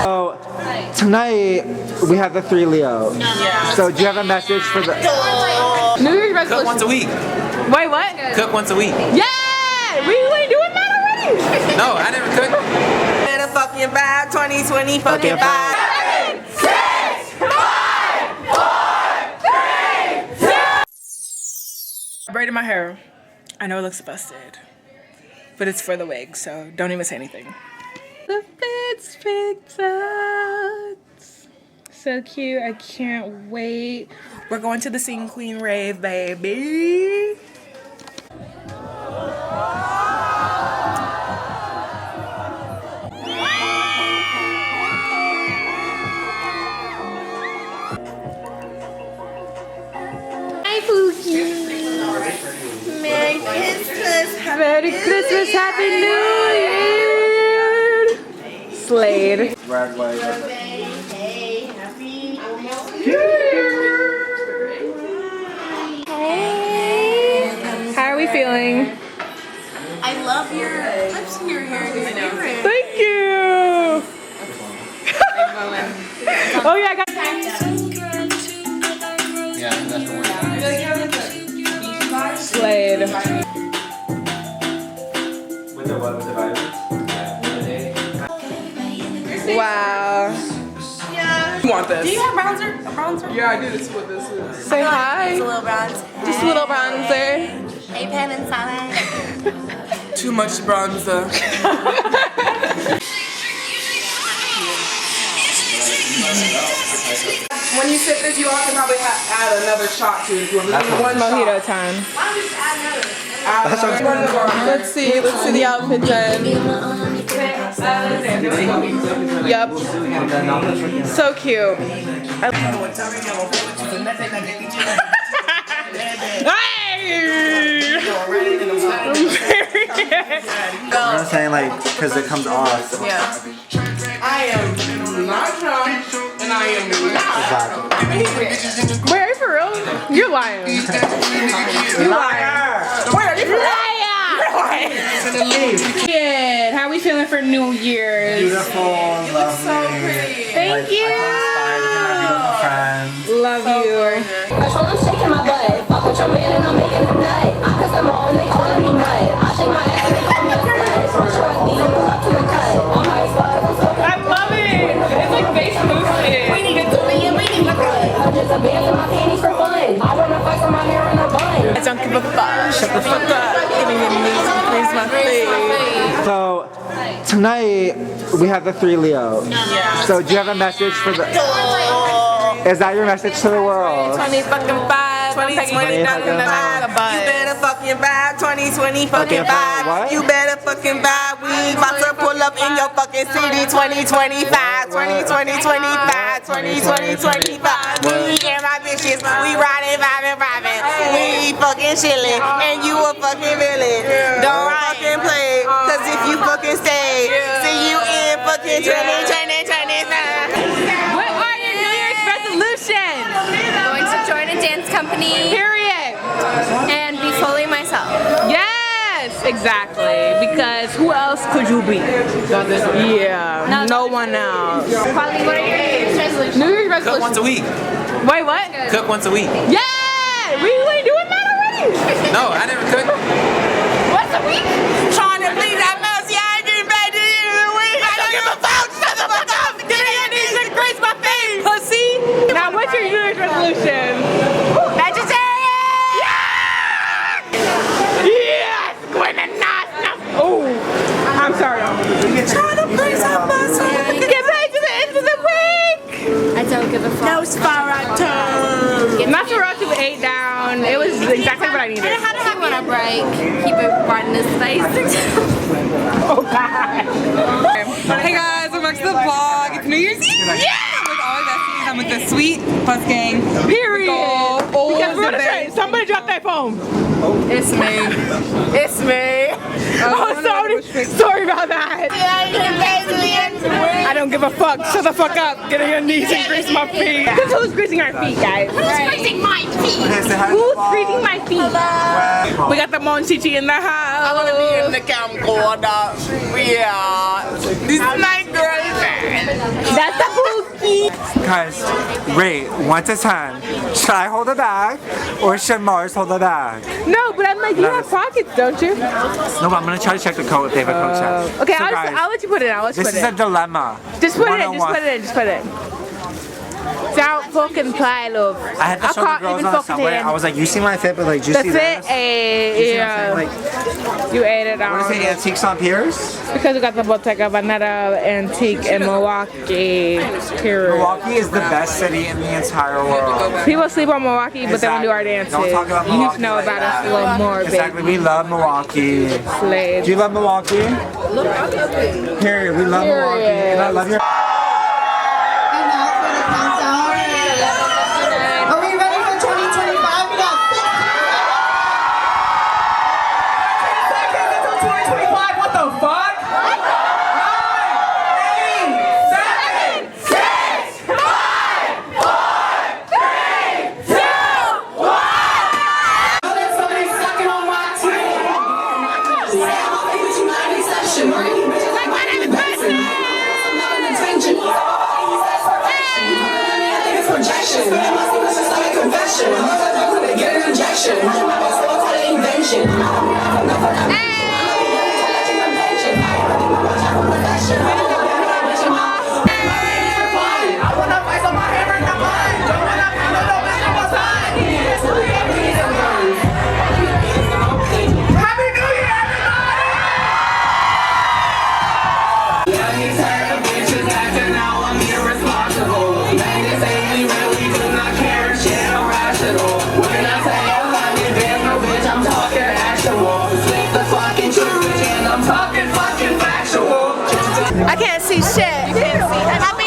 So tonight we have the 3 Leo. Yeah. So do you have a message for the New Year's resolution? Cook once a week. Wait, what? Cook once a week. Yeah! We ain't doing that already? No, I never cooked. And a fucking vibe, 2020 fucking vibe. 7, 6, 5, 4, 3, 2. I braided my hair. I know it looks busted, but it's for the wig, so don't even say anything. The fit's picked out. So cute, I can't wait. We're going to the Scene Queen rave, baby. Hi, Pookie. Merry Christmas. Merry Christmas, Happy New Year. Slade. red, white? How are we feeling? I love your lips in your hair. Thank you. Oh yeah, I got. Yeah, that's the one. Slade. With the what? With the vibrance? Wow. Yeah. You want this? Do you have bronzer? A bronzer? Yeah, I do. This is what this is. Say hi. Just a little bronze. Just a little bronzer. Hey, Pen and Sonic. Too much bronzer. When you sip this, you also probably add another shot to it. One mojito time. Let's see the outfit then. Yep. So cute. I'm saying like, because it comes off. Yeah. I am not drunk and I am not. Exactly. Wait, are you for real? You're lying. You're lying. Wait, are you for real? Kid, how are we feeling for New Year's? Beautiful, lovely. So pretty. Thank you. I feel inspired to my beautiful friends. Love you. I told them shaking my butt. Fuck with your man and I'm making him nut. I cause I'm on, they calling me nut. I shake my ass and they call me a slut. So trust me, I'm up to the cut. I'm high as fuck, I'm so I love it. It's like bass movement. we need to do it, yeah, we need to cut. I'm just a band in my panties for fun. I wanna fuck with my hair in a bun. I don't give a fuck. Shut the fuck up. Giving your knees and praise my face. So tonight we have the 3 Leo. Yeah. So do you have a message for the? Is that your message to the world? 20 fucking 5. 2020 fucking vibe. You better fucking vibe. 2020 fucking vibe. What? You better fucking vibe. We about to pull up in your fucking city. 2025. 2020, 25. 2020, 25. Me and my bitches. We riding, vibing. We fucking chilling. And you a fucking villain. Don't fucking play. Cause if you fucking stay, see you in fucking 2020. What are your New Year's resolutions? Going to join a dance company Period. and be fully myself. Yes, exactly. Because who else could you be? Yeah, no one else. Polly, what are your New Year's resolutions? New Year's Cook once a resolution. week. Wait, what? Cook once a week. Yeah, we ain't doing that already. No, I never cooked. What's a week? Trying to please that mouse, yeah, I get back to you in a week. I don't give a fuck, shut the fuck up. Give me your knees and grace my face. Pussy. Now, what's your New Year's resolution? Vegetarian! Yes, oh, I'm sorry. Trying to please that mouse. Get back to the end of the week. I don't give a fuck. No Sparato. Nosferatu ate down. It was exactly what I needed. How do you want to break? Keep it riding this face. Oh God. Hey guys, welcome back to the vlog. It's New Year's Eve. Yeah! With all our besties, I'm with the sweet plus gang. Period. Because we're the gonna somebody drop that phone. It's me. It's me. Oh, sorry about that. I don't give a fuck. Shut the fuck up. Get on your knees and grease my feet. Because who's greasing our feet, guys? Who's greasing my feet? Who's greasing my feet? We got the Monchichi in the house. I want to be in the camcorder. Yeah. This is my girlfriend. That's the Pookie. Guys, rate 1 to 10. Should I hold the bag or should Mars hold the bag? No, but I'm like, you have pockets, don't you? No, but I'm gonna try to check the coat if they have a coat check. Okay, So guys, I'll let you put it in. I'll let you this put is it a in. dilemma. Just put it in. Just 101. put it in. Just put it in. Don't fucking play, love. I had to show the girls on the subway. I was like, you see my fit, but like, do you The see fit, this? You see what I'm saying? yeah. Like, You ate it what is on. it, Antiques on Piers? Because we got the Bottega Veneta antique in Milwaukee. Period. Milwaukee is the best city in the entire world. People sleep on Milwaukee, but then we do our Exactly. dances. Don't talk about You need Milwaukee to know like about that. us a little more, Exactly, baby. we love Milwaukee. Slave. Do you love Milwaukee? Period, we love Milwaukee. And I love your... And now for the countdown. Are we ready for 2025? We got 10 seconds until 2025. What the fuck? 9, 8, 7, 6, 5, 4, 3, 2, 1. Now there's somebody sucking on my team. Happy New Year, I can't see shit. You can't see.